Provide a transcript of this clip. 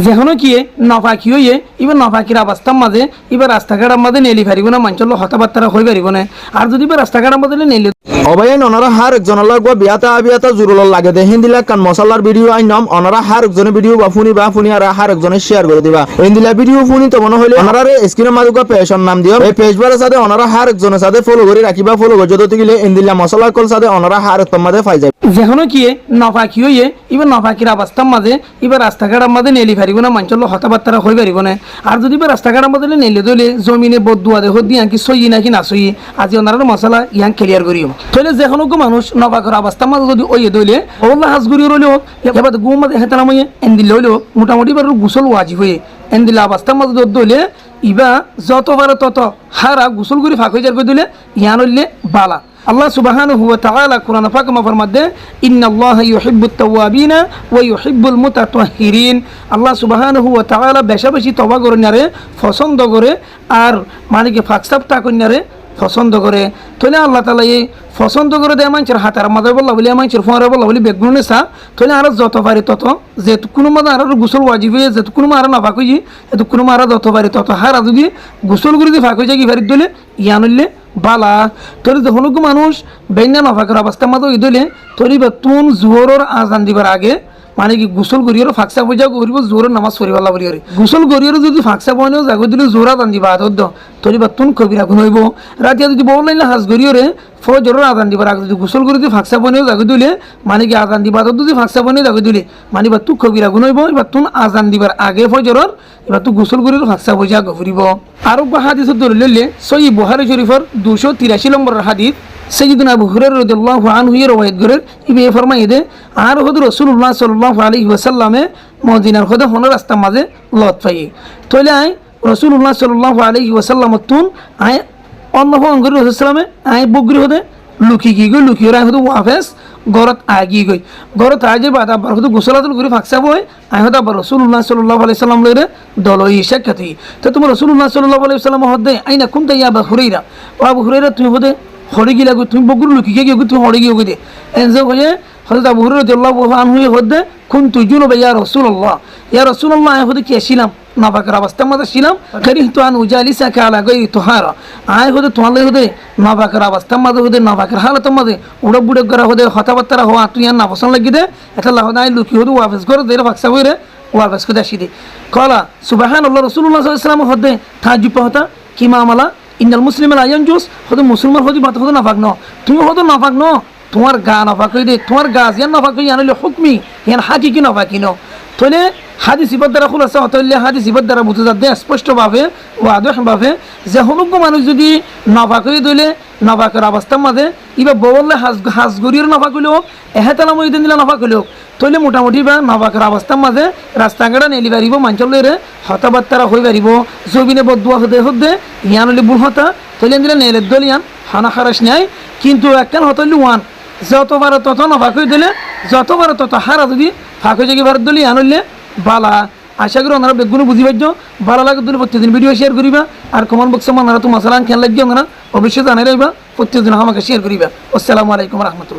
যেখানে কিয়ে নফাকি হইয়ে এবার নফাকির অবস্থার মাঝে এবার রাস্তাঘাটের মাঝে নেলি পারিব না মানুষের হতাবার্তা হয়ে পারিব না আর যদি এবার রাস্তাঘাটের মাঝে নেলি অবাইন অনারা হার একজনের লাগবা বিয়াতা জুরুল লাগে দে হিন্দিলা কান মশলার ভিডিও আইনাম অনারা হার একজনের ভিডিও বা ফুনি আর হার একজনের শেয়ার করে দিবা হিন্দিলা ভিডিও ফুনি তো মনে হইলে অনারা স্ক্রিনের মাঝে পেজের নাম দিও এই পেজবারের সাথে অনারা হার একজনের সাথে ফলো করে রাখিবা ফলো করে যত গেলে হিন্দিলা মশলা কল সাথে অনারা হার একদম মাঝে পাই যায় যেখানে কিয়ে নফাকি হইয়ে এবার নফাকির অবস্থার মাঝে এবার রাস্তাঘাটের মাঝে নেলি পারিব না মানুষের হতাবার্তা হয়ে পারিব না আর যদি এবার রাস্তাঘাটের মাঝে নেলে দলে জমিনে বদুয়া দেহ দিয়ে কি সই নাকি না সই আজি ওনারা মশলা ইয়াং ক্লিয়ার করিও তাহলে যেখানে মানুষ নফাকির অবস্থার মাঝে যদি ওই দলে ওল্লা হাজ করিও রইলেও এবার গুম মাঝে হেতানা মই এন্দিল হইলেও মোটামুটি এবার গোসল ওয়াজি হয়ে এন্দিলা অবস্থার মাঝে দলে ইবা যতবার তত হারা গোসল করে ফাঁক হয়ে যার করে দিলে ইয়ান হইলে বালা আল্লাহ সুবহানাহু ওয়া তাআলা কুরআন পাকে ফরমাতে ইন্নাল্লাহা ইউহিব্বুত তাওয়াবিনা ওয়া ইউহিব্বুল মুতাতাহহিরিন আল্লাহ সুবহানাহু ওয়া তাআলা বেশি বেশি তওবা করনারে পছন্দ করে আর মানে কি ফাকসাব তা করনারে পছন্দ করে তাহলে আল্লাহ তাআলা এই পছন্দ করে দেয় মানুষের হাতের মাঝে বললা বলি মানুষের ফোয়ারে বললা বলি বেগুনে চা তাহলে আর যত পারি তত যেহেতু কোনো মাঝে আর গোসল ওয়াজিব হয়ে যেহেতু কোনো মারা না ফাঁক হয়ে এত কোনো মারা যত পারি তত হারা যদি গোসল করে দিয়ে ফাঁক হয়ে যায় কি ফারি দিলে ইয়ান হইলে বালা তোর যখন মানুষ বেঙ্গা নফাকের অবস্থার মাঝে ওই দিলে তোর তুন জোহরের আজান দিবার আগে মানে কি গোসল করিয়ারও ফাঁকসা পূজা করিব জোরের নামাজ পড়িবাল্লা বলিয়ারে গোসল করিয়ারও যদি ফাঁকসা পয়নেও জাগো দিলে জোরা আজান দিবা আদর তোর তুন কবিরা গুণ হইব রাতিয়া যদি বললাইলে হাজ করিয়রে ফজরের আজান দিবার আগে যদি গোসল করে যদি ফাঁকসা পয়নেও জাগো দিলে মানে কি আজান দিবা আদর যদি ফাঁকসা পয়নেও জাগো দিলে মানে এবার তুই কবিরা গুণ হইব এবার তুন আজান দিবার আগে ফজরের এবার তুই গোসল করিয়ার ফাঁকসা পূজা করিব আর হাদিস ধরে লইলে সহি বুখারী শরীফের 283 নম্বরের হাদিস সৈয়দনা আবু হুরায়রা রাদিয়াল্লাহু আনহু এর রওয়ায়াত করেন ইবে ফরমায় দে আর হযরত রাসূলুল্লাহ সাল্লাল্লাহু আলাইহি ওয়াসাল্লামে মদিনার খোদা হন রাস্তা মাঝে লত পাই তইলে আই রাসূলুল্লাহ সাল্লাল্লাহু আলাইহি ওয়াসাল্লাম তুন আই অন্য হঙ্গর রাসূলুল্লাহ আই বগরি হদে লুকি গই লুকিরা হদে ওয়াফেস গরত আগি গই গরত আজে বাদ আবার হদে গোসলাতুল করে ফাকসা বই আই হদা আবার রাসূলুল্লাহ সাল্লাল্লাহু আলাইহি ওয়াসাল্লাম লইরে দলই সাক্ষাতি তো তোমার রাসূলুল্লাহ সাল্লাল্লাহু আলাইহি ওয়াসাল্লাম হদে আইনা কুনতা ইয়া আবু হুরায়রা ও আবু হুরায়রা তুমি হদে হড়ে গিয়ে লাগো তুমি বগুর লুকিয়ে গিয়ে তুমি হড়ে গিয়ে দে এনজে হয়ে হযরত আবু হুরায়রা রাদিয়াল্লাহু আনহু হদে কুনতু জুনুবা ইয়া রাসূলুল্লাহ আই হদে কি ছিলাম নফাকের অবস্থার মাঝে ছিলাম কারিহতু আন উজালিসাকা আলা গায়রি তুহারা আই হদে তোমালে হদে নফাকের অবস্থার মাঝে হদে নফাকের হালতের মাঝে উড়ে বুড়ে করা হদে হতাবার্তা হওয়া তুই আর না পছন্দ লাগি দে এটা লাহ নাই লুকি হদে ওয়াফেস করে দে ফাকসা হইরে ওয়াফেস করে আসি দে কলা সুবহানাল্লাহ রাসূলুল্লাহ সাল্লাল্লাহু আলাইহি ওয়াসাল্লাম হদে তাহাজ্জুব হতা কি মামলা ইন্নাল মুসলিমের আয়ান জুস হয়তো মুসলমান হতে বাত হতো নাফাক ন তুমি হতো নাফাক ন তোমার গা নাফাক হয়ে দে তোমার গাছ ইয়ান নাফাক হয়ে আনলে হুকমি ইয়ান হাকি কি নাফাকি ন তাহলে হাদিস ইবাদ দ্বারা খুলাসা হতলে হাদিস ইবাদ দ্বারা বুঝে যাতে স্পষ্টভাবে ওয়াদহভাবে যে হনুক মানুষ যদি নাফাক হয়ে দিলে নাফাকের অবস্থার মাঝে ইবা বললে হাজ গরিয়ের নাফাক হইলেও এহেতালা মই দিন দিলে নাফাক হইলেও তাহলে মোটামুটি বা নাফাকের অবস্থার মাঝে রাস্তাঘাটা নেলি পারিব মানুষের হতাবার্তারা হয়ে পারিব জমিনে বদুয়া হতে ইয়ান হলে বুল হতা তাহলে দিলে নেলের দল ইয়ান হানা খারাস নেয় কিন্তু একখান হতলি ওয়ান যতবার তত নাফাক হয়ে দিলে যতবার তত হারা যদি ফাঁক হয়ে যাই ভারত দলি ইয়ান হইলে বালা আশা করি ওনারা বেগুলো বুঝি পাইছ ভালো লাগে তুলে প্রত্যেকদিন ভিডিও শেয়ার করিবা আর কমেন্ট বক্সে ওনারা তো মশলা খেয়াল লাগবে ওনারা অবশ্যই জানাই রাখবা প্রত্যেকদিন আমাকে শেয়ার করিবা আসসালামু আলাইকুম রহমতুল্লাহ।